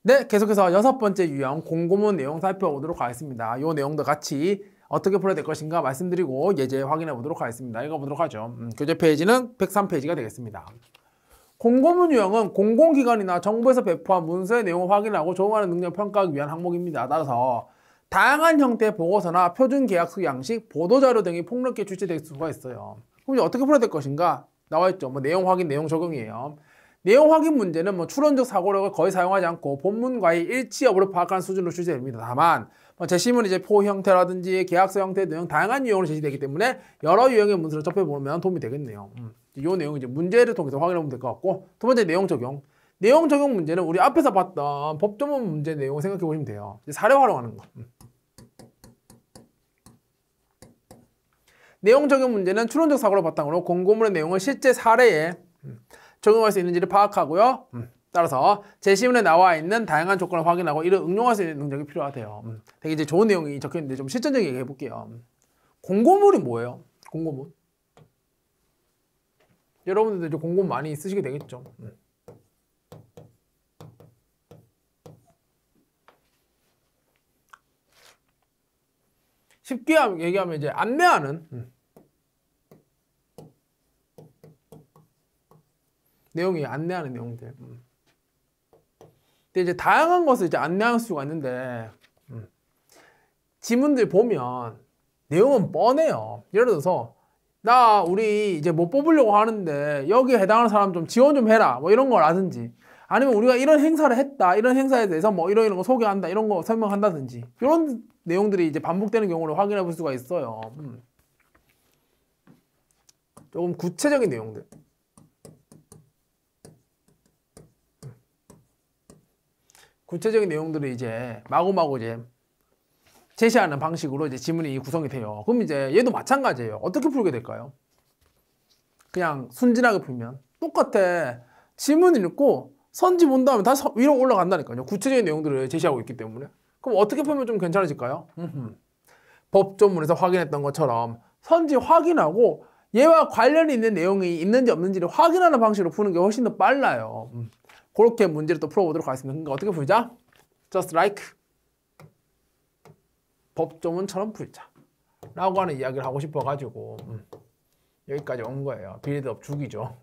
네, 계속해서 6번째 유형 공고문 내용 살펴보도록 하겠습니다. 이 내용도 같이 어떻게 풀어야 될 것인가 말씀드리고 예제 확인해 보도록 하겠습니다. 읽어보도록 하죠. 교재 페이지는 103페이지가 되겠습니다. 공고문 유형은 공공기관이나 정부에서 배포한 문서의 내용을 확인하고 적용하는 능력 평가하기 위한 항목입니다. 따라서 다양한 형태의 보고서나 표준계약서 양식, 보도자료 등이 폭넓게 출제될 수가 있어요. 그럼 이제 어떻게 풀어야 될 것인가? 나와있죠. 내용 확인, 내용 적용이에요. 내용 확인 문제는 추론적 사고력을 거의 사용하지 않고 본문과의 일치 여부를 파악하는 수준으로 출제됩니다. 다만 제시문은 이제 표 형태라든지 계약서 형태 등 다양한 유형으로 제시되기 때문에 여러 유형의 문서를 접해보면 도움이 되겠네요. 이 내용 이제 문제를 통해서 확인하면 될 것 같고, 두 번째 내용 적용. 내용 적용 문제는 우리 앞에서 봤던 법조문 문제 내용을 생각해 보시면 돼요. 이제 사례 활용하는 거. 내용 적용 문제는 추론적 사고를 바탕으로 공고문의 내용을 실제 사례에 적용할 수 있는지를 파악하고요. 따라서 제시문에 나와 있는 다양한 조건을 확인하고 이를 응용할 수 있는 능력이 필요하대요. 되게 이제 좋은 내용이 적혀 있는데 좀 실전적인 얘기 해볼게요. 공고문이 뭐예요? 공고문. 여러분들도 이제 공고문 많이 쓰시게 되겠죠. 쉽게 얘기하면 이제 안내하는 내용이 안내하는 내용들. 근데 이제 다양한 것을 이제 안내할 수가 있는데 지문들 보면 내용은 뻔해요. 예를 들어서 우리 이제 뭐 뽑으려고 하는데 여기에 해당하는 사람 좀 지원 좀 해라 뭐 이런 거라든지, 아니면 우리가 이런 행사를 했다, 이런 행사에 대해서 뭐 이런 거 소개한다, 이런 거 설명한다든지, 이런 내용들이 이제 반복되는 경우를 확인해 볼 수가 있어요. 조금 구체적인 내용들. 구체적인 내용들을 이제 마구마구 이제 제시하는 방식으로 이제 지문이 구성이 돼요. 그럼 이제 얘도 마찬가지예요. 어떻게 풀게 될까요? 그냥 순진하게 풀면 똑같아. 지문 읽고 선지 본 다음에 다시 위로 올라간다니까요. 구체적인 내용들을 제시하고 있기 때문에. 그럼 어떻게 풀면 좀 괜찮아질까요? 법조문에서 확인했던 것처럼 선지 확인하고 얘와 관련이 있는 내용이 있는지 없는지를 확인하는 방식으로 푸는 게 훨씬 더 빨라요. 그렇게 문제를 또 풀어보도록 하겠습니다. 그러니까 어떻게 풀자? Just like 법조문처럼 풀자 라고 하는 이야기를 하고 싶어가지고 여기까지 온 거예요. 빌드업 죽이죠.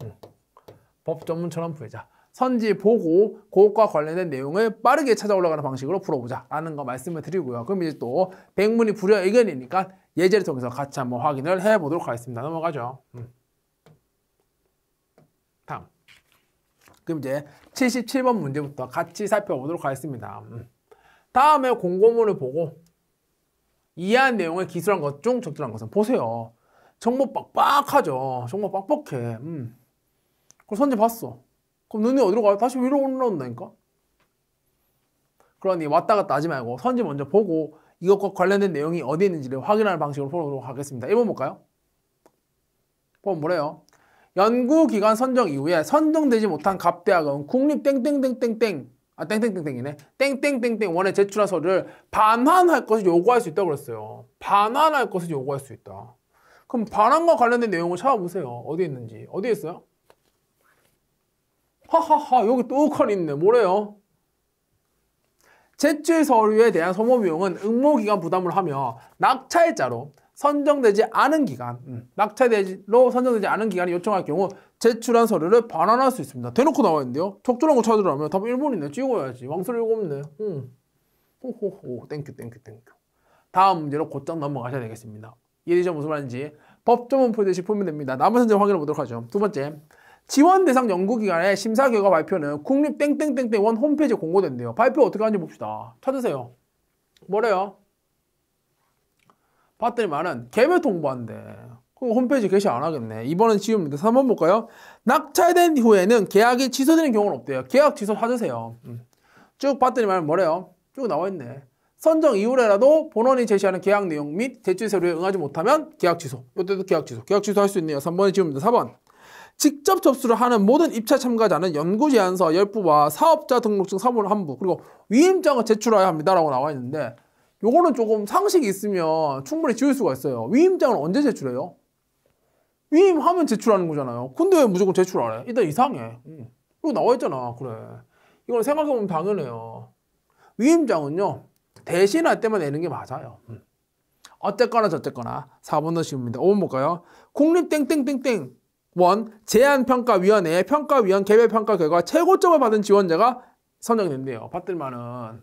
법조문처럼 풀자. 선지 보고 그것과 관련된 내용을 빠르게 찾아 올라가는 방식으로 풀어보자 라는 거 말씀을 드리고요. 그럼 이제 또 백문이 불여 의견이니까 예제를 통해서 같이 한번 확인을 해보도록 하겠습니다. 넘어가죠. 다음. 그럼 이제 77번 문제부터 같이 살펴보도록 하겠습니다. 다음에 공고문을 보고 이해한 내용을 기술한 것 중 적절한 것은 보세요. 정보 빡빡하죠. 정보 빡빡해. 그럼 선지 봤어. 그럼 눈이 어디로 가요? 다시 위로 올라온다니까? 그러니 왔다 갔다 하지 말고 선지 먼저 보고 이것과 관련된 내용이 어디에 있는지를 확인하는 방식으로 풀어보도록 하겠습니다. 1번 볼까요? 1번 뭐래요? 연구기관 선정 이후에 선정되지 못한 갑대학은 국립 땡땡땡땡땡 땡땡땡땡이네. 땡땡땡땡 원에 제출한 서류를 반환할 것을 요구할 수 있다고 그랬어요. 반환할 것을 요구할 수 있다. 그럼 반환과 관련된 내용을 찾아보세요. 어디에 있는지. 어디에 있어요? 하하하, 여기 뚜껑이 있네. 뭐래요? 제출 서류에 대한 소모 비용은 응모기관 부담을 하며 낙찰자로 선정되지 않은 기간, 낙찰로 선정되지 않은 기간이 요청할 경우 제출한 서류를 반환할 수 있습니다. 대놓고 나와 있는데요. 적절한 거 찾으려면 답 1번이네. 찍어야지. 왕소리 읽고 없네. 호호호. 땡큐. 다음 문제로 곧장 넘어가셔야 되겠습니다. 이해되죠? 무슨 말인지 법조문 풀듯이 풀면 됩니다. 남은 선제 확인해 보도록 하죠. 두 번째, 지원 대상 연구기관의 심사 결과 발표는 국립 땡땡땡땡 원 홈페이지에 공고된대요. 발표 어떻게 하는지 봅시다. 찾으세요. 뭐래요? 봤더니 말은 개별 통보한대. 그럼 홈페이지 게시 안 하겠네. 2번은 지웁니다. 3번 볼까요? 낙찰된 후에는 계약이 취소되는 경우는 없대요. 계약 취소 찾으세요. 쭉 봤더니 말은 뭐래요? 쭉 나와 있네. 선정 이후라도 본원이 제시하는 계약 내용 및 제출 서류에 응하지 못하면 계약 취소. 이때도 계약 취소. 계약 취소할 수 있네요. 3번에 지웁니다. 4번. 직접 접수를 하는 모든 입찰 참가자는 연구 제안서 10부와 사업자 등록증 사본 한 부, 그리고 위임장을 제출해야 합니다라고 나와 있는데, 요거는 조금 상식이 있으면 충분히 지울 수가 있어요. 위임장을 언제 제출해요? 위임하면 제출하는 거잖아요. 근데 왜 무조건 제출 안 해? 일단 이상해. 이거 나와 있잖아. 그래. 이건 생각해보면 당연해요. 위임장은요, 대신할 때만 내는 게 맞아요. 어쨌거나 저쨌거나 4번 더 쉬웁니다. 5번 볼까요? 국립 원 제안평가위원회의 평가위원 개별평가 결과 최고점을 받은 지원자가 선정이 된대요. 받들만은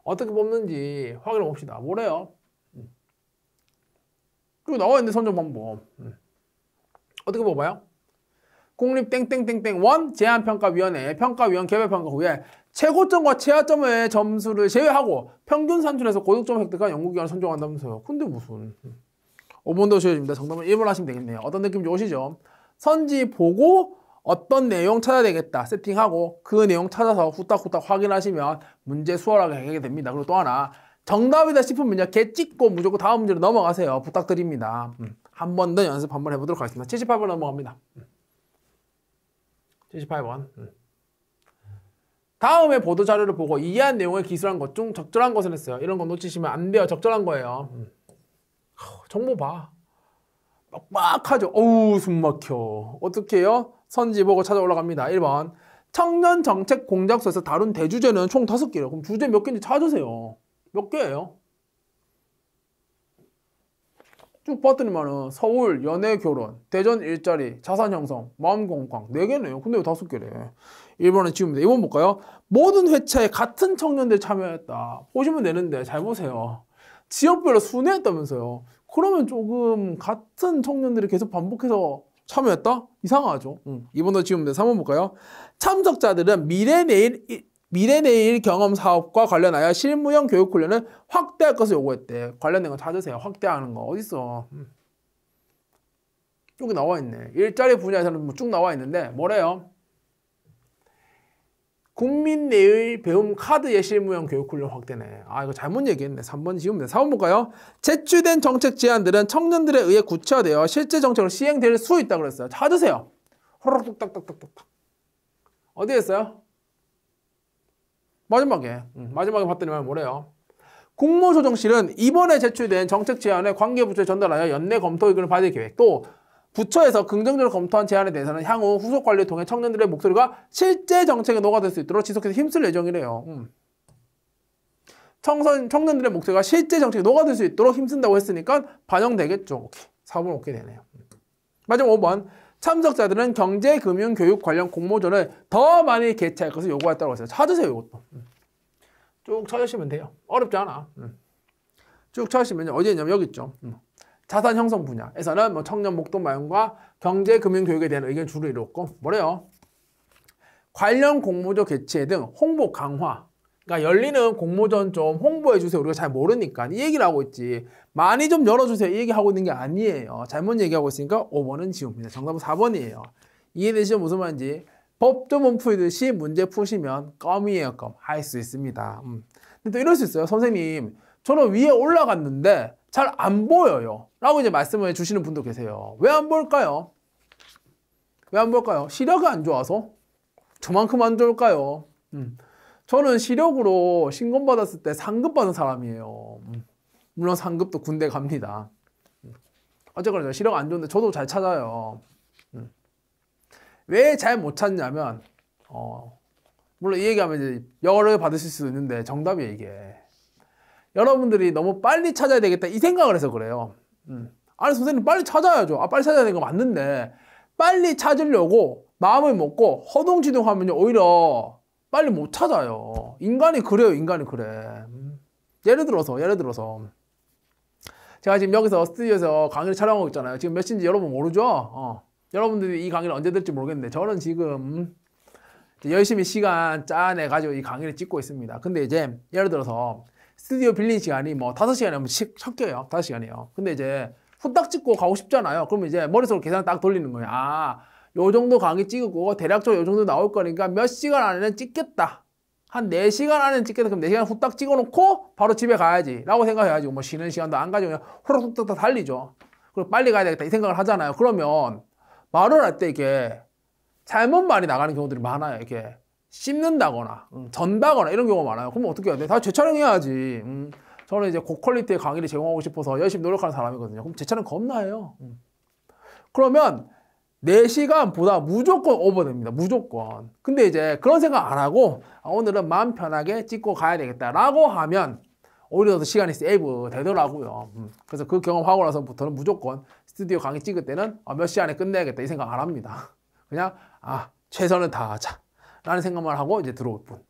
어떻게 뽑는지 확인해 봅시다. 뭐래요? 그리고 나와 있는데 선정 방법. 어떻게 뽑아요? 국립 원 제안평가위원회 평가위원 개별평가 후에 최고점과 최하점의 점수를 제외하고 평균 산출해서 고득점을 획득한 연구기관을 선정한다면서요. 근데 무슨 5번 더 쉬워집니다. 정답은 1번 하시면 되겠네요. 어떤 느낌인지 오시죠? 선지 보고 어떤 내용 찾아야 되겠다 세팅하고 그 내용 찾아서 후딱후딱 확인하시면 문제 수월하게 해결이 됩니다. 그리고 또 하나 정답이다 싶으면요 개 찍고 무조건 다음 문제로 넘어가세요. 부탁드립니다. 한 번 더 연습 한번 해보도록 하겠습니다. 78번 넘어갑니다. 78번. 다음에 보도자료를 보고 이해한 내용을 기술한 것 중 적절한 것을 했어요. 이런 거 놓치시면 안 돼요. 적절한 거예요. 정보 봐. 빡빡하죠. 어우 숨 막혀. 어떻게 해요? 선지 보고 찾아 올라갑니다. 1번 청년정책 공작소에서 다룬 대주제는 총 5개예요. 그럼 주제 몇 개인지 찾으세요. 몇 개예요? 쭉 봤더니만은 서울, 연애, 결혼, 대전 일자리, 자산 형성, 마음 공강 4개네요. 근데 왜 5개래? 1번은 지웁니다. 2번 볼까요? 모든 회차에 같은 청년들이 참여했다. 보시면 되는데 잘 보세요. 지역별로 순회했다면서요. 그러면 조금 같은 청년들이 계속 반복해서 참여했다? 이상하죠. 2번도 지우면 돼. 3번 볼까요? 참석자들은 미래내일 경험 사업과 관련하여 실무형 교육 훈련을 확대할 것을 요구했대. 관련된 거 찾으세요. 확대하는 거 어딨어? 여기 나와 있네. 일자리 분야에서는 쭉 나와 있는데 뭐래요? 국민 내일 배움 카드의 실무형 교육훈련 확대네. 아 이거 잘못 얘기했네. 3번 지우면 돼. 4번 볼까요? 제출된 정책 제안들은 청년들에 의해 구체화되어 실제 정책으로 시행될 수 있다 그랬어요. 찾으세요. 호로록 뚝딱딱딱딱. 어디에 있어요? 마지막에 봤더니 뭐래요? 국무조정실은 이번에 제출된 정책 제안을 관계부처에 전달하여 연내 검토 의견을 받을 계획. 또 부처에서 긍정적으로 검토한 제안에 대해서는 향후 후속 관리를 통해 청년들의 목소리가 실제 정책에 녹아들 수 있도록 지속해서 힘쓸 예정이래요. 청년들의 목소리가 실제 정책에 녹아들 수 있도록 힘쓴다고 했으니까 반영되겠죠. 오케이. 4번 오케이 되네요. 마지막 5번. 참석자들은 경제, 금융, 교육 관련 공모전을 더 많이 개최할 것을 요구했다고 했어요. 찾으세요, 이것도. 쭉 찾으시면 돼요. 어렵지 않아. 쭉 찾으시면 어디에 있냐면 여기 있죠. 자산 형성 분야에서는 뭐 청년 목돈 마련과 경제, 금융, 교육에 대한 의견 주로 이뤘고 뭐래요? 관련 공모전 개최 등 홍보 강화. 그러니까 열리는 공모전 좀 홍보해 주세요. 우리가 잘 모르니까 이 얘기를 하고 있지. 많이 좀 열어주세요. 이 얘기 하고 있는 게 아니에요. 잘못 얘기하고 있으니까 5번은 지웁니다. 정답은 4번이에요. 이해되시죠? 무슨 말인지. 법조문 풀듯이 문제 푸시면 껌이에요. 껌. 할 수 있습니다. 근데 또 이럴 수 있어요. 선생님 저는 위에 올라갔는데 잘 안 보여요. 라고 이제 말씀을 주시는 분도 계세요. 왜 안 보일까요? 왜 안 보일까요? 시력이 안 좋아서? 저만큼 안 좋을까요? 저는 시력으로 신검 받았을 때 상급 받은 사람이에요. 물론 상급도 군대 갑니다. 어쨌거나 시력 안 좋은데 저도 잘 찾아요. 왜 잘 못 찾냐면 물론 이 얘기하면 이제 열을 받으실 수도 있는데 정답이 이게 여러분들이 너무 빨리 찾아야 되겠다 이 생각을 해서 그래요. 아니 선생님 빨리 찾아야죠. 빨리 찾아야 되는 거 맞는데 빨리 찾으려고 마음을 먹고 허둥지둥하면요 오히려 빨리 못 찾아요. 인간이 그래요. 인간이 그래. 예를 들어서 제가 지금 여기서 스튜디오에서 강의를 촬영하고 있잖아요. 지금 몇 시인지 여러분 모르죠? 여러분들이 이 강의를 언제 들을지 모르겠는데 저는 지금 열심히 시간 짜내가지고 이 강의를 찍고 있습니다. 근데 이제 예를 들어서 스튜디오 빌린 시간이 뭐 5시간이면 섞여요. 5시간이에요. 근데 이제 후딱 찍고 가고 싶잖아요. 그러면 이제 머릿속으로 계산 딱 돌리는 거예요. 요 정도 강의 찍고 대략적으로 요 정도 나올 거니까 몇 시간 안에는 찍겠다. 한 4시간 안에는 찍겠다. 그럼 4시간 후딱 찍어놓고 바로 집에 가야지 라고 생각해야지. 뭐 쉬는 시간도 안 가지고 그냥 호락호락 달리죠. 그리고 빨리 가야 되겠다 이 생각을 하잖아요. 그러면 말을 할 때 이게 잘못 말이 나가는 경우들이 많아요. 이렇게 씹는다거나 전다거나 이런 경우가 많아요. 그러면 어떻게 해야 돼? 다 재촬영해야지. 저는 이제 고퀄리티의 강의를 제공하고 싶어서 열심히 노력하는 사람이거든요. 그럼 재촬영 겁나해요. 그러면 4시간보다 무조건 오버됩니다. 무조건. 근데 이제 그런 생각 안 하고 오늘은 마음 편하게 찍고 가야 되겠다라고 하면 오히려 더 시간이 세이브 되더라고요. 그래서 그 경험하고 나서부터는 무조건 스튜디오 강의 찍을 때는 몇 시간에 끝내야겠다 이 생각 안 합니다. 그냥 최선을 다하자 라는 생각만 하고 이제 들어올 뿐.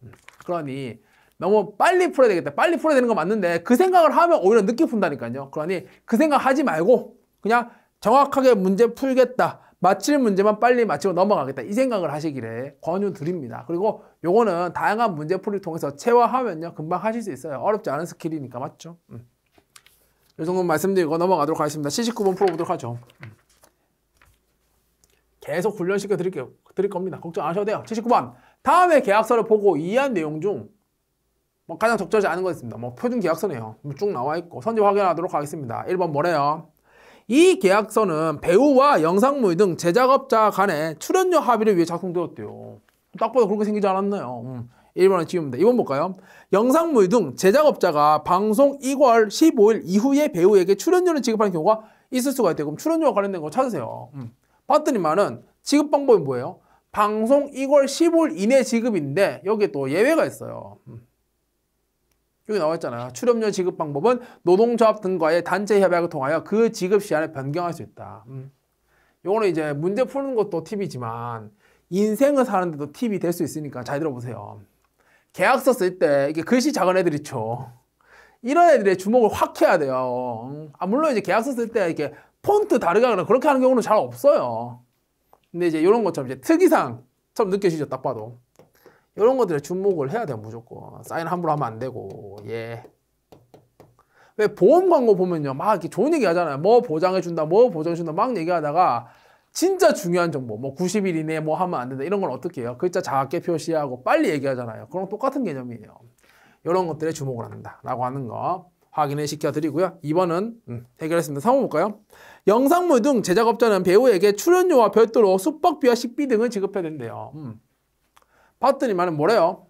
그러니 너무 빨리 풀어야 되겠다. 빨리 풀어야 되는 거 맞는데 그 생각을 하면 오히려 늦게 푼다니까요. 그러니 그 생각 하지 말고 그냥 정확하게 문제 풀겠다. 맞힐 문제만 빨리 맞히고 넘어가겠다. 이 생각을 하시기를 권유드립니다. 그리고 요거는 다양한 문제풀이를 통해서 체화하면요. 금방 하실 수 있어요. 어렵지 않은 스킬이니까 맞죠? 이 정도 말씀드리고 넘어가도록 하겠습니다. 79번 풀어보도록 하죠. 계속 훈련시켜 드릴 겁니다. 걱정 안 하셔도 돼요. 79번. 다음에 계약서를 보고 이해한 내용 중 가장 적절하지 않은 거 있습니다. 표준 계약서네요. 쭉 나와 있고 선지 확인하도록 하겠습니다. 1번 뭐래요? 이 계약서는 배우와 영상물 등 제작업자 간의 출연료 합의를 위해 작성되었대요. 딱 봐도 그렇게 생기지 않았나요? 1번은 지웁니다. 2번 볼까요? 영상물 등 제작업자가 방송 2월 15일 이후에 배우에게 출연료를 지급하는 경우가 있을 수가 있대요. 그럼 출연료와 관련된 거 찾으세요. 봤더니만은 지급 방법이 뭐예요? 방송 2월 15일 이내 지급인데 여기에 또 예외가 있어요. 여기 나와 있잖아요. 출연료 지급 방법은 노동조합 등과의 단체 협약을 통하여 그 지급 시한을 변경할 수 있다. 요거는 이제 문제 푸는 것도 팁이지만 인생을 사는데도 팁이 될 수 있으니까 잘 들어보세요. 계약서 쓸 때 이게 글씨 작은 애들 있죠. 이런 애들의 주목을 확 해야 돼요. 물론 이제 계약서 쓸 때 이렇게 폰트 다르게 하거나 그렇게 하는 경우는 잘 없어요. 근데 이제 이런 것처럼 이제 특이사항처럼 느껴지죠. 딱 봐도. 이런 것들에 주목을 해야 돼요. 무조건. 사인 함부로 하면 안 되고. 예. 왜 보험 광고 보면요. 막 이렇게 좋은 얘기 하잖아요. 뭐 보장해준다, 뭐 보장해준다 막 얘기하다가 진짜 중요한 정보, 90일 이내에 뭐 하면 안 된다. 이런 건 어떻게 해요? 글자 작게 표시하고 빨리 얘기하잖아요. 그런 똑같은 개념이에요. 이런 것들에 주목을 한다. 라고 하는 거 확인을 시켜드리고요. 2번은 해결했습니다. 3번 볼까요? 영상물 등 제작업자는 배우에게 출연료와 별도로 숙박비와 식비 등을 지급해야 된대요. 봤더니만은 뭐래요?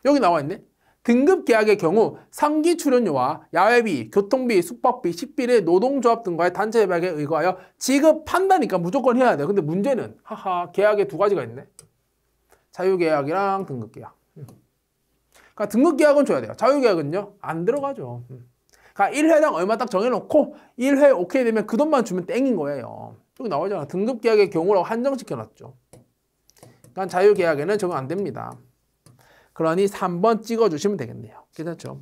여기 나와 있네. 등급 계약의 경우 상기 출연료와 야외비, 교통비, 숙박비, 식비를 노동조합 등과의 단체 협약에 의거하여 지급한다니까 무조건 해야 돼요. 근데 문제는 계약에 두 가지가 있네. 자유계약이랑 등급계약. 그러니까 등급계약은 줘야 돼요. 자유계약은요 안 들어가죠. 그러니까 1회당 얼마 딱 정해놓고 1회 오케이 되면 그 돈만 주면 땡인 거예요. 여기 나오잖아. 등급계약의 경우라고 한정시켜놨죠. 그러니까 자유계약에는 적용 안 됩니다. 그러니 3번 찍어주시면 되겠네요. 괜찮죠?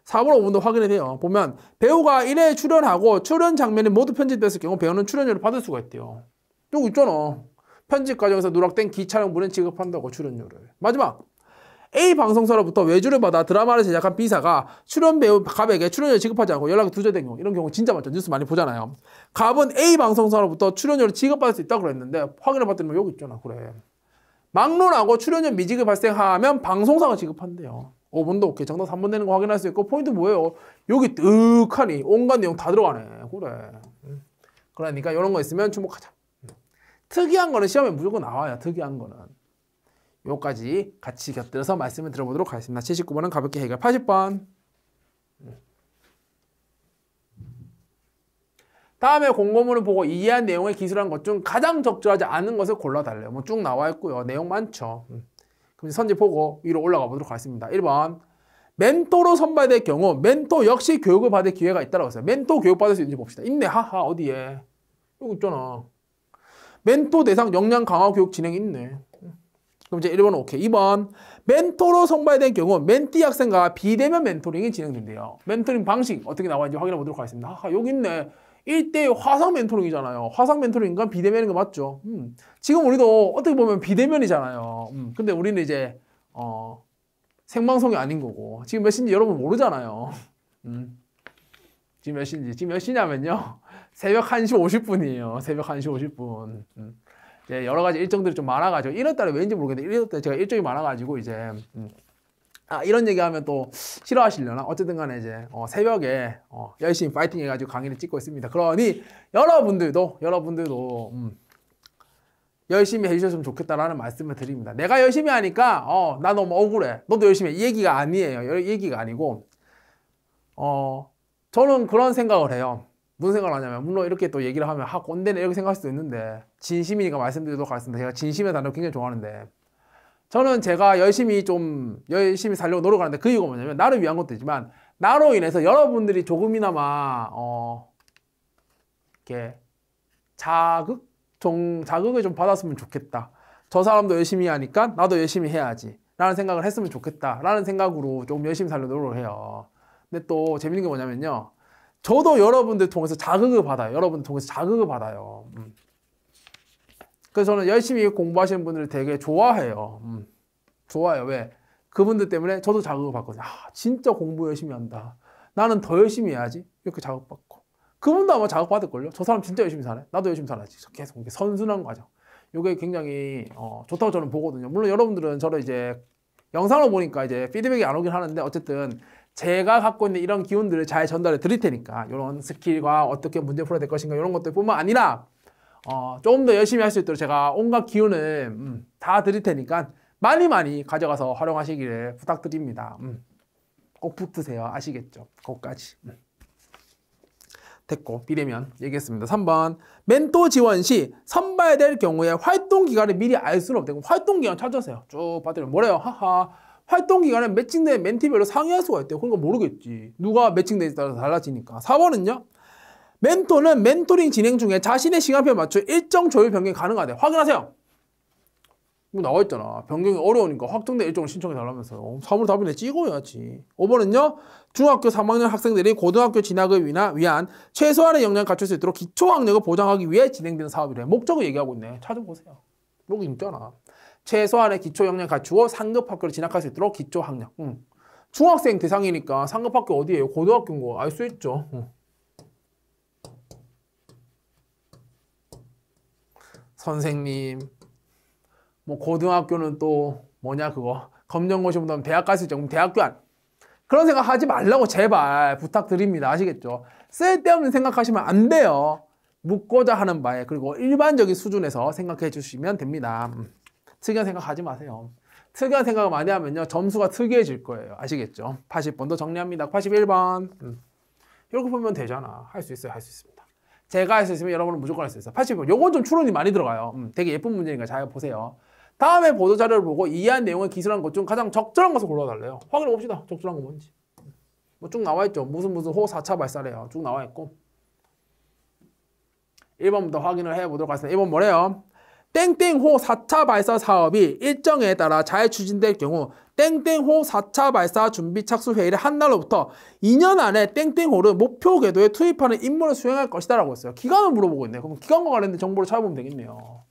4번, 5번도 확인이 돼요. 보면 배우가 1회에 출연하고 출연 장면이 모두 편집됐을 경우 배우는 출연료를 받을 수가 있대요. 여기 있잖아. 편집 과정에서 누락된 기촬영분은 지급한다고 출연료를. 마지막 A 방송사로부터 외주를 받아 드라마를 제작한 B사가 출연 배우 갑에게 출연료를 지급하지 않고 연락이 두절된 경우 이런 경우 진짜 많죠. 뉴스 많이 보잖아요. 갑은 A 방송사로부터 출연료를 지급받을 수 있다고 그랬는데 확인해 봤더니 여기 있잖아. 그래. 막론하고 출연료 미지급이 발생하면 방송사가 지급한대요. 5번도 오케이. 정답 3번 되는 거 확인할 수 있고 포인트 뭐예요? 여기 뜩하니 온갖 내용 다 들어가네. 그래. 그러니까 이런 거 있으면 주목하자. 특이한 거는 시험에 무조건 나와요. 특이한 거는. 요까지 같이 곁들여서 말씀을 들어보도록 하겠습니다. 79번은 가볍게 해결. 80번. 다음에 공고문을 보고 이해한 내용을 기술한 것 중 가장 적절하지 않은 것을 골라달래요. 쭉 나와 있고요. 내용 많죠. 그럼 선지 보고 위로 올라가 보도록 하겠습니다. 1번. 멘토로 선발될 경우 멘토 역시 교육을 받을 기회가 있다고 했어요. 멘토 교육 받을 수 있는지 봅시다. 있네. 어디에? 여기 있잖아. 멘토 대상 역량 강화 교육 진행 있네. 그럼 이제 1번은 오케이. 2번. 멘토로 선발된 경우 멘티 학생과 비대면 멘토링이 진행된대요. 멘토링 방식 어떻게 나와있는지 확인해 보도록 하겠습니다. 여기 있네. 1대1 화상 멘토링이잖아요. 화상 멘토링인가 비대면인 거 맞죠? 지금 우리도 어떻게 보면 비대면이잖아요. 근데 우리는 이제 생방송이 아닌 거고 지금 몇 시인지 여러분 모르잖아요. 지금 몇 시인지. 지금 몇 시냐면요. 새벽 1시 50분이에요. 새벽 1시 50분. 이제 여러 가지 일정들이 좀 많아가지고 1월달에 왠지 모르겠는데 1월달에 제가 일정이 많아가지고 이제 이런 얘기하면 또 싫어하시려나? 어쨌든 간에 이제 새벽에 열심히 파이팅 해가지고 강의를 찍고 있습니다. 그러니 여러분들도 열심히 해주셨으면 좋겠다라는 말씀을 드립니다. 내가 열심히 하니까 나 너무 억울해. 너도 열심히 해. 이 얘기가 아니에요. 이 얘기가 아니고 저는 그런 생각을 해요. 무슨 생각을 하냐면, 물론 이렇게 또 얘기를 하면 꼰대네 이렇게 생각할 수도 있는데, 진심이니까 말씀드리도록 하겠습니다. 제가 진심의 단어 굉장히 좋아하는데, 저는 제가 열심히 살려고 노력하는데 그 이유가 뭐냐면, 나를 위한 것도 있지만 나로 인해서 여러분들이 조금이나마 이렇게 자극을 좀 받았으면 좋겠다. 저 사람도 열심히 하니까 나도 열심히 해야지 라는 생각을 했으면 좋겠다 라는 생각으로 조금 열심히 살려고 노력을 해요. 근데 또 재밌는 게 뭐냐면요, 저도 여러분들 통해서 자극을 받아요. 그래서 저는 열심히 공부하시는 분들을 되게 좋아해요. 좋아요. 왜? 그분들 때문에 저도 자극을 받거든요. 진짜 공부 열심히 한다, 나는 더 열심히 해야지, 이렇게 자극받고. 그분도 아마 자극받을걸요. 저 사람 진짜 열심히 사네, 나도 열심히 살아야지. 계속 이렇게 선순환 과정. 이게 굉장히 좋다고 저는 보거든요. 물론 여러분들은 저를 이제 영상으로 보니까 이제 피드백이 안 오긴 하는데, 어쨌든 제가 갖고 있는 이런 기운들을 잘 전달해 드릴 테니까, 이런 스킬과 어떻게 문제 풀어야 될 것인가, 이런 것들 뿐만 아니라 조금 더 열심히 할 수 있도록 제가 온갖 기운을 다 드릴 테니까 많이 가져가서 활용하시기를 부탁드립니다. 꼭 붙으세요. 아시겠죠? 거기까지. 됐고, 비례면 얘기했습니다. 3번, 멘토 지원 시 선발될 경우에 활동 기간을 미리 알 수는 없대요. 활동 기간 찾아서요. 쭉 봤더니 뭐래요? 활동 기간에 매칭된 멘티별로 상의할 수가 있대요. 그러니까 모르겠지. 누가 매칭되에 따라서 달라지니까. 4번은요, 멘토는 멘토링 진행 중에 자신의 시간표에 맞춰 일정 조율 변경이 가능하대. 확인하세요. 이거 나와있잖아. 변경이 어려우니까 확정된 일정을 신청해 달라면서요. 3번 답이네. 찍어야지. 5번은요, 중학교 3학년 학생들이 고등학교 진학을 위한 최소한의 역량을 갖출 수 있도록 기초학력을 보장하기 위해 진행되는 사업이래. 목적을 얘기하고 있네. 찾아보세요. 여기 있잖아. 최소한의 기초 역량을 갖추고 상급 학교를 진학할 수 있도록 기초학력. 중학생 대상이니까 상급 학교 어디예요? 고등학교인 거 알 수 있죠. 선생님, 뭐 고등학교는 또 뭐냐 그거 검정고시 보면 대학 갈 수 있죠. 그럼 대학교 그런 생각 하지 말라고 제발 부탁드립니다. 아시겠죠? 쓸데없는 생각하시면 안 돼요. 묻고자 하는 바에, 그리고 일반적인 수준에서 생각해 주시면 됩니다. 특이한 생각 하지 마세요. 특이한 생각을 많이 하면요, 점수가 특이해질 거예요. 아시겠죠? 80번도 정리합니다. 81번. 이렇게 보면 되잖아. 할 수 있어요. 할 수 있습니다. 제가 할 수 있으면 여러분은 무조건 할 수 있어요. 80번. 요건 좀 추론이 많이 들어가요. 되게 예쁜 문제니까 잘 보세요. 다음에 보도자료를 보고 이해한 내용을 기술한 것 중 가장 적절한 것을 골라달래요. 확인해 봅시다. 적절한 거 뭔지. 뭐 쭉 나와있죠. 무슨 호 4차 발사래요. 쭉 나와있고. 1번부터 확인을 해보도록 하겠습니다. 1번 뭐래요? 땡땡호 4차 발사 사업이 일정에 따라 잘 추진될 경우 땡땡호 4차 발사 준비 착수 회의를 한 날로부터 2년 안에 땡땡호를 목표 궤도에 투입하는 임무를 수행할 것이다 라고 했어요. 기간을 물어보고 있네요. 그럼 기간과 관련된 정보를 찾아보면 되겠네요.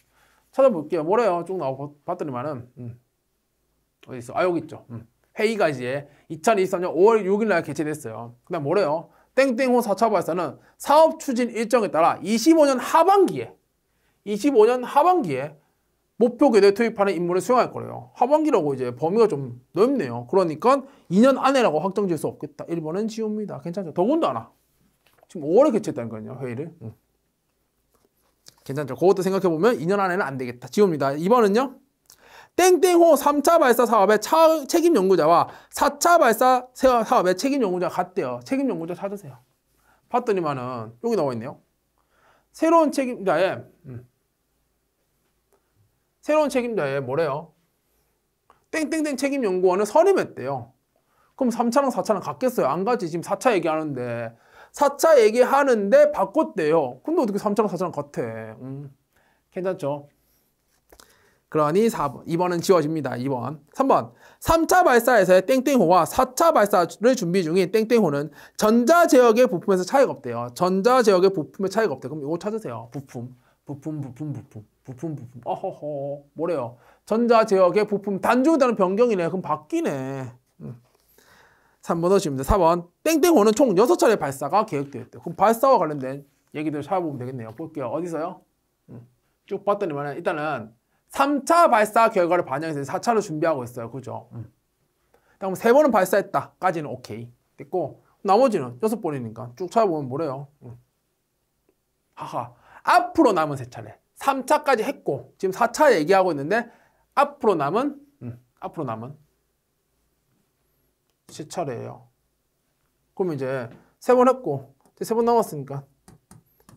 찾아볼게요. 뭐래요? 쭉 나오고 봤더니만은 어디 있어? 여기 있죠. 회의가 이제 2023년 5월 6일 날 개최됐어요. 그 다음 뭐래요? 땡땡호 4차 발사는 사업 추진 일정에 따라 25년 하반기에 목표 궤도에 투입하는 임무를 수행할 거래요. 하반기라고 이제 범위가 좀 넓네요. 그러니까 2년 안에라고 확정 지을 수 없겠다. 1번은 지웁니다. 괜찮죠? 더군다나 지금 5월에 개최했다니까요. 회의를. 괜찮죠? 그것도 생각해보면 2년 안에는 안 되겠다. 지웁니다. 2번은요. 땡땡호 3차 발사 사업의 책임 연구자와 4차 발사 사업의 책임 연구자가 같대요. 책임 연구자 찾으세요. 봤더니만은 여기 나와 있네요. 새로운 책임자의 뭐래요? 땡땡땡 책임연구원은 선임했대요. 그럼 3차랑 4차랑 같겠어요? 안 같지. 지금 4차 얘기하는데 4차 얘기하는데 바꿨대요. 근데 어떻게 3차랑 4차랑 같아? 괜찮죠? 그러니 4번, 2번은 지워집니다. 2번. 3번. 3차 발사에서의 땡땡호와 4차 발사를 준비 중인 땡땡호는 전자제역의 부품에서 차이가 없대요. 전자제역의 부품의 차이가 없대요. 그럼 이거 찾으세요. 부품. 어허허. 뭐래요? 전자제역의 부품 단종에 따른 변경이네. 그럼 바뀌네. 3번 넣으시면 됩니다. 4번. 땡땡호는 총 6차례 발사가 계획되어 있대요. 그럼 발사와 관련된 얘기들 찾아보면 되겠네요. 볼게요. 어디서요? 쭉 봤더니만 일단은 3차 발사 결과를 반영해서 4차를 준비하고 있어요. 그죠? 그럼 3번은 발사했다. 까지는 오케이. 됐고, 나머지는 6번이니까 쭉 찾아보면 뭐래요? 앞으로 남은 3차례. 3차까지 했고, 지금 4차 얘기하고 있는데, 앞으로 남은 3차례예요. 그럼 이제 3번 했고, 3번 남았으니까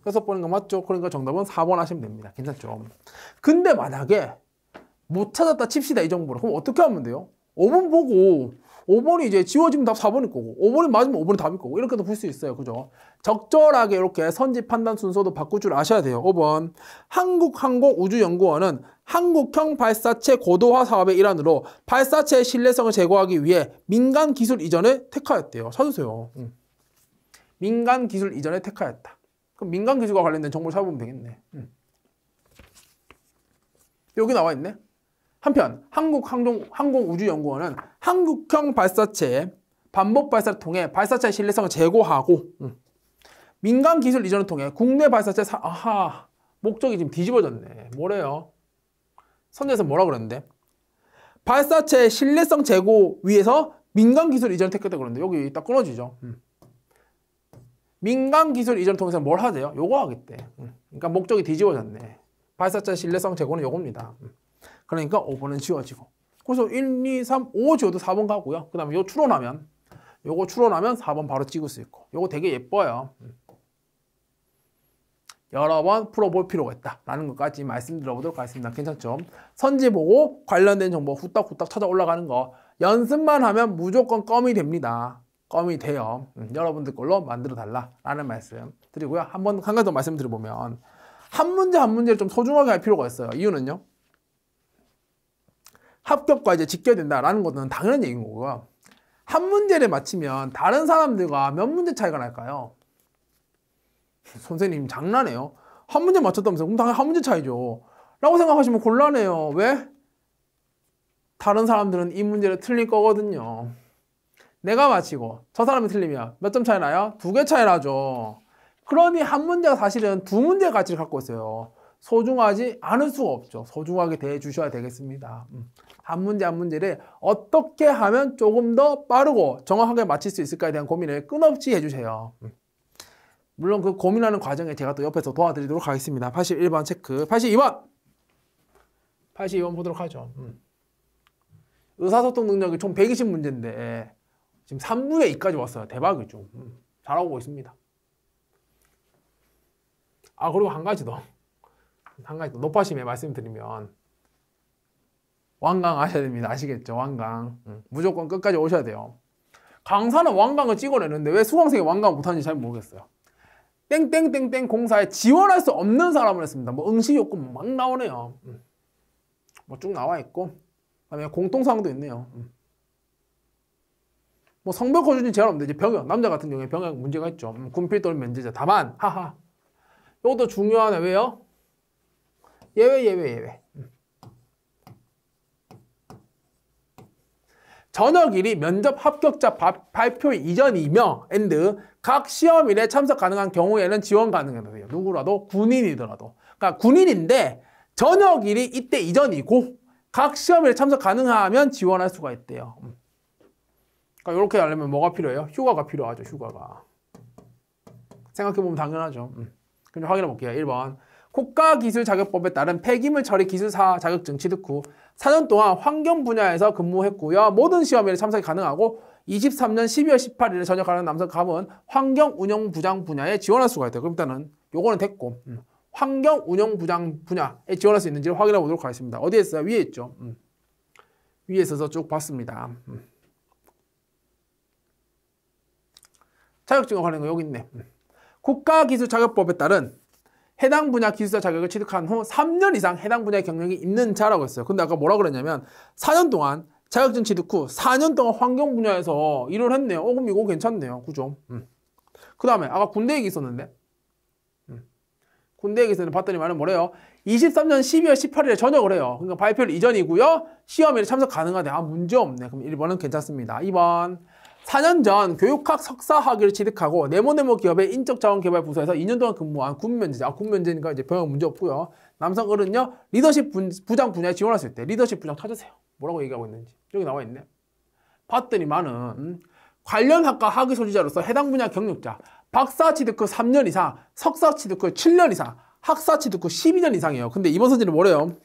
6번인 거 맞죠? 그러니까 정답은 4번 하시면 됩니다. 괜찮죠? 근데 만약에 못 찾았다 칩시다, 이 정보를. 그럼 어떻게 하면 돼요? 5번 보고 5번이 이제 지워지면 답 4번일 거고 5번이 맞으면 5번이 답일 거고 이렇게도 볼 수 있어요. 그죠? 적절하게 이렇게 선지 판단 순서도 바꿀 줄 아셔야 돼요. 5번 한국항공우주연구원은 한국형 발사체 고도화 사업의 일환으로 발사체의 신뢰성을 제고하기 위해 민간 기술 이전을 택하였대요. 찾으세요. 민간 기술 이전을 택하였다. 그럼 민간 기술과 관련된 정보를 찾아보면 되겠네. 여기 나와 있네. 한편 한국항공우주연구원은 한국형 발사체 반복 발사를 통해 발사체의 신뢰성을 제고하고 민간 기술 이전을 통해 국내 발사체 아하, 목적이 지금 뒤집어졌네. 뭐래요? 선제에서 뭐라 그랬는데? 발사체의 신뢰성 제고 위해서 민간 기술 이전을 택했다 그러는데 여기 딱 끊어지죠. 민간 기술 이전을 통해서 뭘 하대요? 요거 하겠대. 그러니까 목적이 뒤집어졌네. 발사체 신뢰성 제고는 요겁니다. 그러니까 5번은 지워지고. 그래서 1, 2, 3, 5 지워도 4번 가고요. 그 다음에 요거 추론하면 4번 바로 찍을 수 있고. 요거 되게 예뻐요. 여러 번 풀어볼 필요가 있다 라는 것까지 말씀드려보도록 하겠습니다. 괜찮죠? 선지 보고 관련된 정보 후딱후딱 찾아 올라가는 거 연습만 하면 무조건 껌이 됩니다. 껌이 돼요. 여러분들 걸로 만들어 달라라는 말씀 드리고요. 한 가지 더 말씀드려보면 한 문제 한 문제를 좀 소중하게 할 필요가 있어요. 이유는요. 합격과 이제 지켜야 된다라는 것은 당연한 얘기인 거고요. 한 문제를 맞히면 다른 사람들과 몇 문제 차이가 날까요? 선생님 장난해요? 한 문제 맞췄다면서요? 그럼 당연히 한 문제 차이죠. 라고 생각하시면 곤란해요. 왜? 다른 사람들은 이 문제를 틀릴 거거든요. 내가 맞히고 저 사람이 틀리면 몇 점 차이 나요? 2개 차이 나죠. 그러니 한 문제가 사실은 2문제의 가치를 갖고 있어요. 소중하지 않을 수가 없죠. 소중하게 대해주셔야 되겠습니다. 한 문제 한 문제를 어떻게 하면 조금 더 빠르고 정확하게 맞힐 수 있을까에 대한 고민을 끊임없이 해주세요. 물론 그 고민하는 과정에 제가 또 옆에서 도와드리도록 하겠습니다. 81번 체크. 82번 보도록 하죠. 의사소통 능력이 총 120문제인데 지금 3분의 2까지 왔어요. 대박이죠. 잘하고 있습니다. 그리고 한 가지 더 높아심에 말씀드리면 완강 하셔야 됩니다. 아시겠죠? 완강. 무조건 끝까지 오셔야 돼요. 강사는 완강을 찍어내는데 왜 수강생이 완강 못하는지 잘 모르겠어요. 땡땡땡땡 공사에 지원할 수 없는 사람을 했습니다. 뭐 응시 요건 막 나오네요. 뭐 쭉 나와 있고 그다음에 공통사항도 있네요. 뭐 성별 거주는 제한 없는데 이제 병역 남자 같은 경우에 병역 문제가 있죠. 군필 또는 면제자. 다만 하하 이것도 중요하네. 왜요? 예외. 전역일이 면접 합격자 발표 이전이며 각 시험일에 참석 가능한 경우에는 지원 가능해요. 누구라도 군인이더라도. 그러니까 군인인데 전역일이 이때 이전이고 각 시험일에 참석 가능하면 지원할 수가 있대요. 그러니까 이렇게 하려면 뭐가 필요해요? 휴가가 필요하죠. 휴가가. 생각해보면 당연하죠. 그럼 확인해 볼게요. 1번 국가기술자격법에 따른 폐기물 처리 기술사 자격증 취득 후 4년 동안 환경 분야에서 근무했고요. 모든 시험에 참석이 가능하고 23년 12월 18일에 전역하는 남성 감은 환경운영부장 분야에 지원할 수가 있대요. 그럼 일단은 요거는 됐고 환경운영부장 분야에 지원할 수 있는지를 확인해 보도록 하겠습니다. 어디에 있어요? 위에 있죠. 위에 있어서 쭉 봤습니다. 자격증과 관련된 거 여기 있네. 국가기술자격법에 따른 해당 분야 기술사 자격을 취득한 후 3년 이상 해당 분야의 경력이 있는 자라고 했어요. 근데 아까 뭐라 그랬냐면 4년 동안 자격증 취득 후 4년 동안 환경 분야에서 일을 했네요. 그럼 이거 괜찮네요. 그죠? 그 다음에 아까 군대 얘기 있었는데 군대 얘기 있었는데 봤더니 말은 뭐래요? 23년 12월 18일에 전역을 해요. 그러니까 발표일 이전이고요. 시험에 참석 가능하대. 문제 없네. 그럼 1번은 괜찮습니다. 2번 4년 전 교육학 석사학위를 취득하고 네모네모 기업의 인적자원개발 부서에서 2년 동안 근무한 군면제자. 군면제니까 이제 병역 문제 없고요. 남성 어른요. 리더십 부장 분야에 지원할 수 있대. 리더십 부장 찾으세요. 뭐라고 얘기하고 있는지. 여기 나와 있네. 봤더니만은 관련 학과 학위 소지자로서 해당 분야 경력자. 박사 취득 후 3년 이상, 석사 취득 후 7년 이상, 학사 취득 후 12년 이상이에요. 근데 이번 선지는 뭐래요?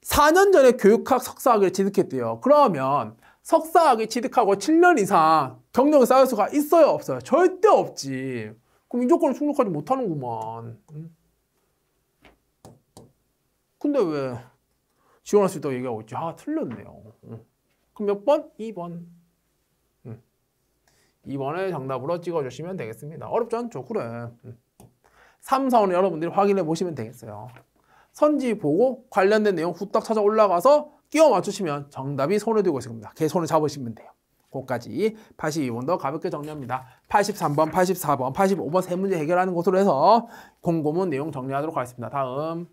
4년 전에 교육학 석사학위를 취득했대요. 그러면 석사학위 취득하고 7년 이상 경력을 쌓을 수가 있어요? 없어요? 절대 없지. 그럼 이 조건을 충족하지 못하는구만. 근데 왜 지원할 수 있다고 얘기하고 있지? 아, 틀렸네요. 그럼 몇 번? 2번. 2번을 정답으로 찍어주시면 되겠습니다. 어렵지 않죠? 그래. 3, 4번은 여러분들이 확인해 보시면 되겠어요. 선지 보고 관련된 내용 후딱 찾아 올라가서 끼워 맞추시면 정답이 손에 들고 있습니다. 걔 손을 잡으시면 돼요. 그까지 82번도 가볍게 정리합니다. 83번, 84번, 85번 세 문제 해결하는 것으로 해서 공고문 내용 정리하도록 하겠습니다. 다음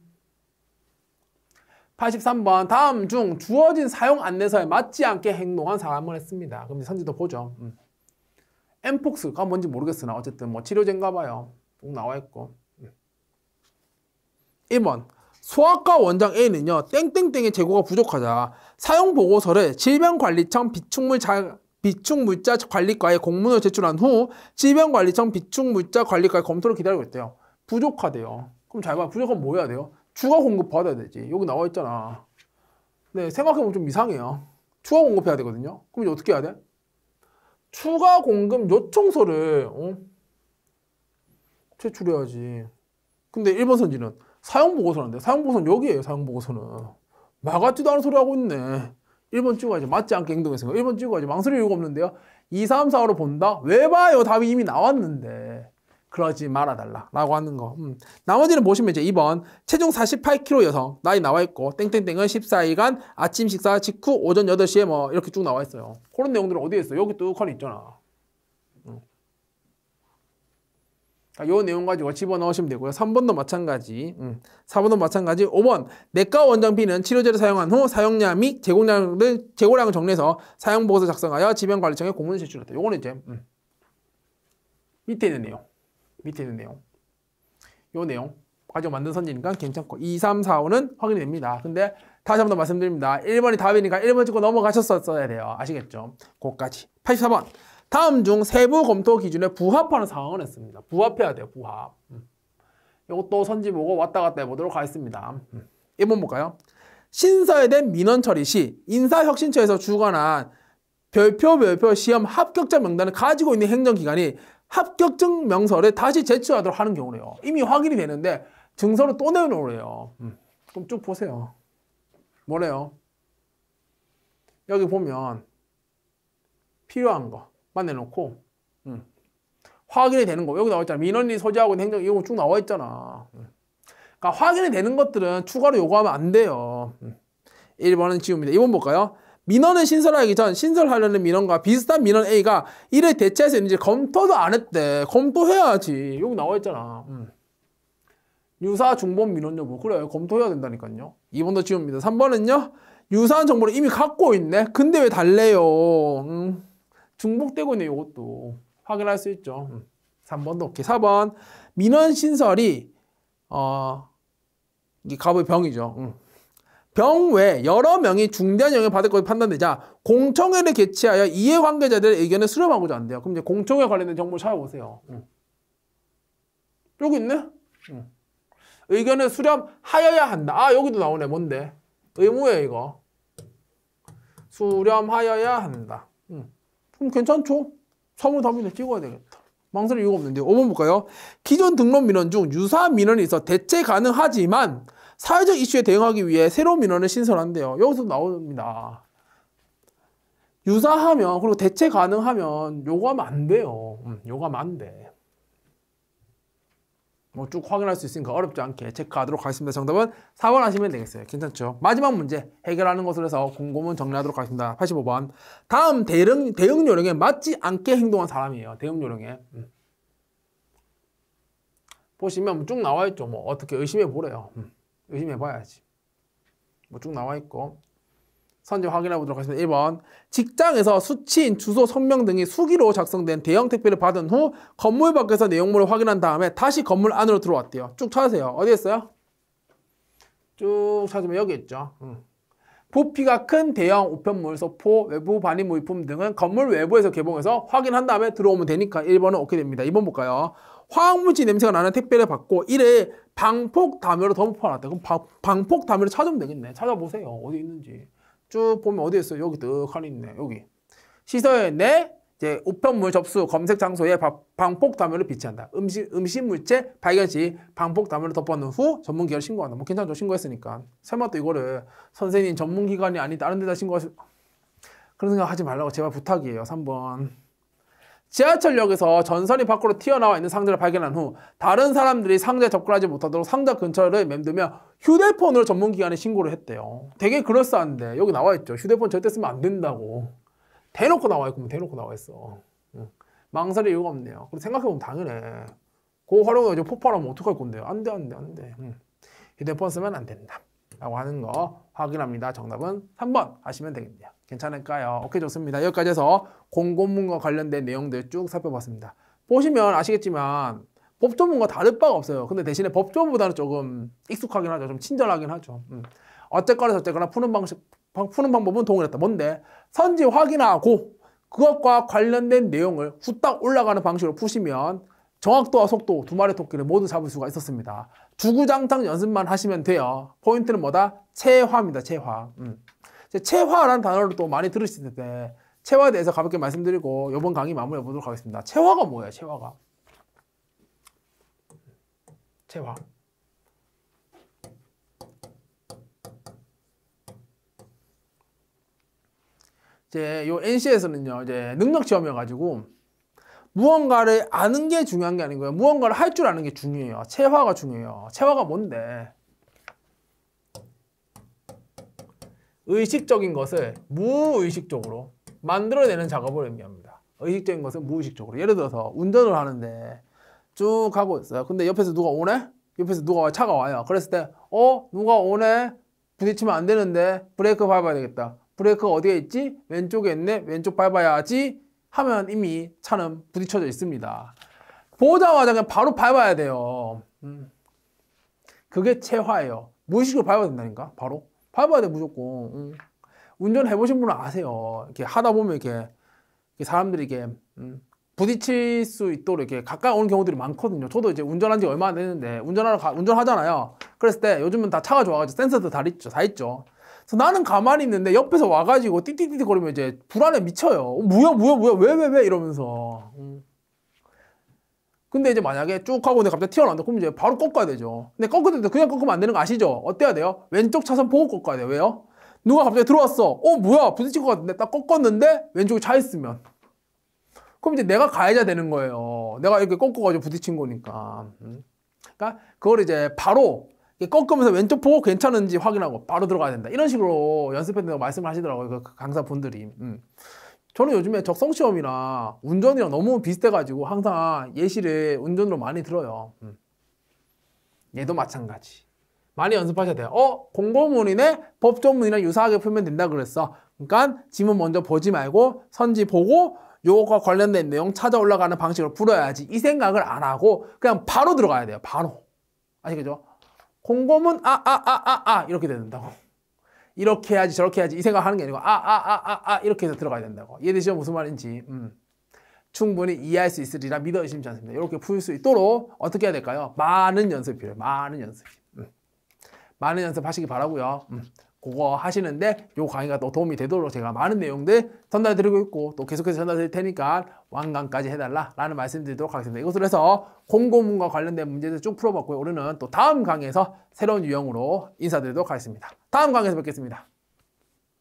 83번 다음 중 주어진 사용 안내서에 맞지 않게 행동한 사람을 했습니다. 그럼 선지도 보죠. 엠폭스가 뭔지 모르겠으나 어쨌든 뭐 치료제인가 봐요. 쭉 나와 있고. 1번 소아과 원장 A는요 땡땡땡의 재고가 부족하자 사용보고서를 질병관리청 비축물자 관리과에 공문을 제출한 후 질병관리청 비축물자 관리과의 검토를 기다리고 있대요. 부족하대요. 그럼 잘 봐. 부족하면 뭐 해야 돼요? 추가 공급 받아야 되지. 여기 나와 있잖아. 네, 생각해보면 좀 이상해요. 추가 공급해야 되거든요. 그럼 이제 어떻게 해야 돼? 추가 공급 요청서를 제출해야지. 근데 1번 선지는 사용보고서인데 사용보고서는 여기에요. 사용보고서는 말 같지도 않은 소리 하고 있네. 1번 찍어야지. 맞지 않게 행동했으니까 1번 찍어야지. 망설일 이유가 없는데요. 2, 3, 4로 본다? 왜 봐요? 답이 이미 나왔는데. 그러지 말아달라 라고 하는 거. 나머지는 보시면 이제 2번 체중 48kg 여성 나이 나와 있고 땡땡땡은 14일간 아침 식사 직후 오전 8시에 뭐 이렇게 쭉 나와 있어요. 그런 내용들은 어디에 있어? 여기 뚝하니 있잖아. 이 내용 가지고 집어넣으시면 되고요. 3번도 마찬가지. 4번도 마찬가지. 5번 내과 원장 B는 치료제를 사용한 후 사용량 및 재고량을 정리해서 사용보고서 작성하여 질병관리청에 공문을 제출했다. 요거는 이제 밑에 있는 내용. 밑에 있는 내용. 요 내용 가지고 만든 선지니까 괜찮고 2, 3, 4, 5는 확인이 됩니다. 근데 다시 한 번 더 말씀드립니다. 1번이 답이니까 1번 찍고 넘어가셨어야 돼요. 아시겠죠? 그거까지. 84번 다음 중 세부 검토 기준에 부합하는 상황을 했습니다. 부합해야 돼요. 부합. 이것도 선지 보고 왔다 갔다 해보도록 하겠습니다. 1번 볼까요? 신서에 된 민원 처리 시 인사혁신처에서 주관한 별표 시험 합격자 명단을 가지고 있는 행정기관이 합격증 명서를 다시 제출하도록 하는 경우래요. 이미 확인이 되는데 증서를 또 내놓으래요. 그럼 쭉 보세요. 뭐래요? 여기 보면 필요한 것만 내놓고 확인이 되는 거 여기 나와 있잖아. 민원이 소지하고 있는 행정 이거 쭉 나와 있잖아. 그러니까 확인이 되는 것들은 추가로 요구하면 안 돼요. 1번은 지웁니다. 2번 볼까요? 민원을 신설하기 전 신설하려는 민원과 비슷한 민원 A가 이를 대체할 수 있는지 검토도 안 했대. 검토해야지. 여기 나와 있잖아. 유사 중복 민원 여부. 그래 검토해야 된다니까요. 2번도 지웁니다. 3번은요. 유사한 정보를 이미 갖고 있네. 근데 왜 달래요? 중복되고 있네. 이것도 확인할 수 있죠. 3번도 오케이. 4번 민원 신설이 이게 갑의 병이죠. 병 외 여러 명이 중대한 영향을 받을 것으로 판단되자 공청회를 개최하여 이해관계자들의 의견을 수렴하고자 한대요. 그럼 이제 공청회 관련된 정보를 찾아보세요. 여기 있네. 의견을 수렴하여야 한다. 아 여기도 나오네. 뭔데? 의무예요 이거. 수렴하여야 한다. 그럼 괜찮죠? 3번 답이네. 찍어야 되겠다. 망설일 이유가 없는데 5번 볼까요? 기존 등록 민원 중 유사 민원이 있어 대체 가능하지만 사회적 이슈에 대응하기 위해 새로운 민원을 신설한대요. 여기서 나옵니다. 유사하면 그리고 대체 가능하면 요구하면 안 돼요. 요구하면 안 돼. 뭐 쭉 확인할 수 있으니까 어렵지 않게 체크하도록 하겠습니다. 정답은 4번 하시면 되겠어요. 괜찮죠? 마지막 문제 해결하는 것으로 해서 공고문 정리하도록 하겠습니다. 85번 다음 대응 요령에 맞지 않게 행동한 사람이에요. 대응 요령에 보시면 쭉 나와 있죠. 뭐 어떻게 의심해 보래요. 의심해 봐야지. 뭐 쭉 나와 있고 선지 확인해 보도록 하겠습니다. 1번 직장에서 수취인, 주소, 성명 등이 수기로 작성된 대형 택배를 받은 후 건물 밖에서 내용물을 확인한 다음에 다시 건물 안으로 들어왔대요. 쭉 찾으세요. 어디 있어요? 쭉 찾으면 여기 있죠. 부피가 큰 대형 우편물, 소포, 외부 반입 물품 등은 건물 외부에서 개봉해서 확인한 다음에 들어오면 되니까 1번은 오케이 됩니다. 2번 볼까요? 화학물질 냄새가 나는 택배를 받고 이를 방폭 담요로 덮어놨다. 그럼 방폭 담요로 찾으면 되겠네. 찾아보세요. 어디 있는지. 쭉 보면 어디 있어요? 여기 뜩하니 있네. 여기. 시설에 내 이제 우편물 접수 검색 장소에 방폭 단면을 비치한다. 음식 물체 발견 시 방폭 단면을 덮어놓은 후 전문기관에 신고한다. 뭐 괜찮죠? 신고했으니까. 설마 또 이거를 선생님 전문기관이 아닌 다른 데다 신고하시 그런 생각 하지 말라고 제발 부탁이에요. 3번. 지하철역에서 전선이 밖으로 튀어나와 있는 상자를 발견한 후 다른 사람들이 상자에 접근하지 못하도록 상자 근처를 맴돌며 휴대폰으로 전문기관에 신고를 했대요. 되게 그럴싸한데 여기 나와 있죠. 휴대폰 절대 쓰면 안 된다고. 대놓고 나와 있고 대놓고 나와 있어. 망설일 이유가 없네요. 그리고 생각해보면 당연해. 그거 활용해서 폭발하면 어떡할 건데요? 안 돼. 휴대폰 쓰면 안 된다. 라고 하는 거 확인합니다. 정답은 3번 하시면 되겠네요. 괜찮을까요? 오케이, 좋습니다. 여기까지 해서 공고문과 관련된 내용들 쭉 살펴봤습니다. 보시면 아시겠지만 법조문과 다를 바가 없어요. 근데 대신에 법조문보다는 조금 익숙하긴 하죠. 좀 친절하긴 하죠. 어쨌거나 저쨌거나 푸는 방법은 동일했다. 뭔데? 선지 확인하고 그것과 관련된 내용을 후딱 올라가는 방식으로 푸시면 정확도와 속도 두 마리 토끼를 모두 잡을 수가 있었습니다. 주구장창 연습만 하시면 돼요. 포인트는 뭐다? 체화입니다. 체화. 체화라는 단어를 또 많이 들으실 텐데 체화에 대해서 가볍게 말씀드리고 이번 강의 마무리해 보도록 하겠습니다. 체화가 뭐예요? 체화가. 체화. 이제 요 NC에서는요, 이제 능력 시험이어가지고 무언가를 아는 게 중요한 게 아니고요. 무언가를 할 줄 아는 게 중요해요. 체화가 중요해요. 체화가 뭔데? 의식적인 것을 무의식적으로 만들어내는 작업을 의미합니다. 의식적인 것을 무의식적으로. 예를 들어서 운전을 하는데 쭉 가고 있어요. 근데 옆에서 누가 오네? 옆에서 누가 와요? 차가 와요. 그랬을 때 누가 오네? 부딪히면 안 되는데 브레이크 밟아야 되겠다. 브레이크가 어디에 있지? 왼쪽에 있네? 왼쪽 밟아야지 하면 이미 차는 부딪혀져 있습니다. 보자마자 그냥 바로 밟아야 돼요. 그게 체화예요. 무의식으로 밟아야 된다니까. 바로 밟아야 돼 무조건. 운전해보신 분은 아세요. 이렇게 하다 보면 이렇게 사람들이 이렇게 부딪힐 수 있도록 이렇게 가까이 오는 경우들이 많거든요. 저도 이제 운전한 지 얼마 안 됐는데 운전하잖아요. 그랬을 때 요즘은 다 차가 좋아가지고 센서도 다 있죠. 그래서 나는 가만히 있는데 옆에서 와가지고 띠띠띠띠 거리면 이제 불안에 미쳐요. 뭐야 왜 이러면서. 근데 이제 만약에 쭉 하고 내가 갑자기 튀어나온다. 그럼 이제 바로 꺾어야 되죠. 근데 꺾을 때도 그냥 꺾으면 안 되는 거 아시죠? 어때야 돼요? 왼쪽 차선 보고 꺾어야 돼요. 왜요? 누가 갑자기 들어왔어. 뭐야 부딪힐 것 같은데 딱 꺾었는데 왼쪽에 차 있으면. 그럼 이제 내가 가해야 되는 거예요. 내가 이렇게 꺾어가지고 부딪힌 거니까. 그러니까 그걸 이제 바로 꺾으면서 왼쪽 보고 괜찮은지 확인하고 바로 들어가야 된다. 이런 식으로 연습했다고 말씀을 하시더라고요. 그 강사분들이. 저는 요즘에 적성시험이나 운전이랑 너무 비슷해가지고 항상 예시를 운전으로 많이 들어요. 얘도 마찬가지. 많이 연습하셔야 돼요. 공고문이네? 법조문이랑 유사하게 풀면 된다 그랬어. 그러니까 지문 먼저 보지 말고 선지 보고 요거와 관련된 내용 찾아 올라가는 방식으로 풀어야지. 이 생각을 안 하고 그냥 바로 들어가야 돼요. 바로. 아시겠죠? 공고문 이렇게 된다고. 이렇게 해야지 저렇게 해야지 이 생각하는 게 아니고 이렇게 해서 들어가야 된다고. 이해되시죠? 무슨 말인지. 충분히 이해할 수 있으리라 믿어 의심치 않습니다. 이렇게 풀 수 있도록 어떻게 해야 될까요? 많은 연습이 필요해요. 많은 연습. 많은 연습하시기 바라고요. 그거 하시는데 요 강의가 또 도움이 되도록 제가 많은 내용들 전달드리고 있고 또 계속해서 전달드릴 테니까 완강까지 해달라라는 말씀 드리도록 하겠습니다. 이것으로 해서 공고문과 관련된 문제들 쭉 풀어봤고요. 우리는 또 다음 강의에서 새로운 유형으로 인사드리도록 하겠습니다. 다음 강의에서 뵙겠습니다.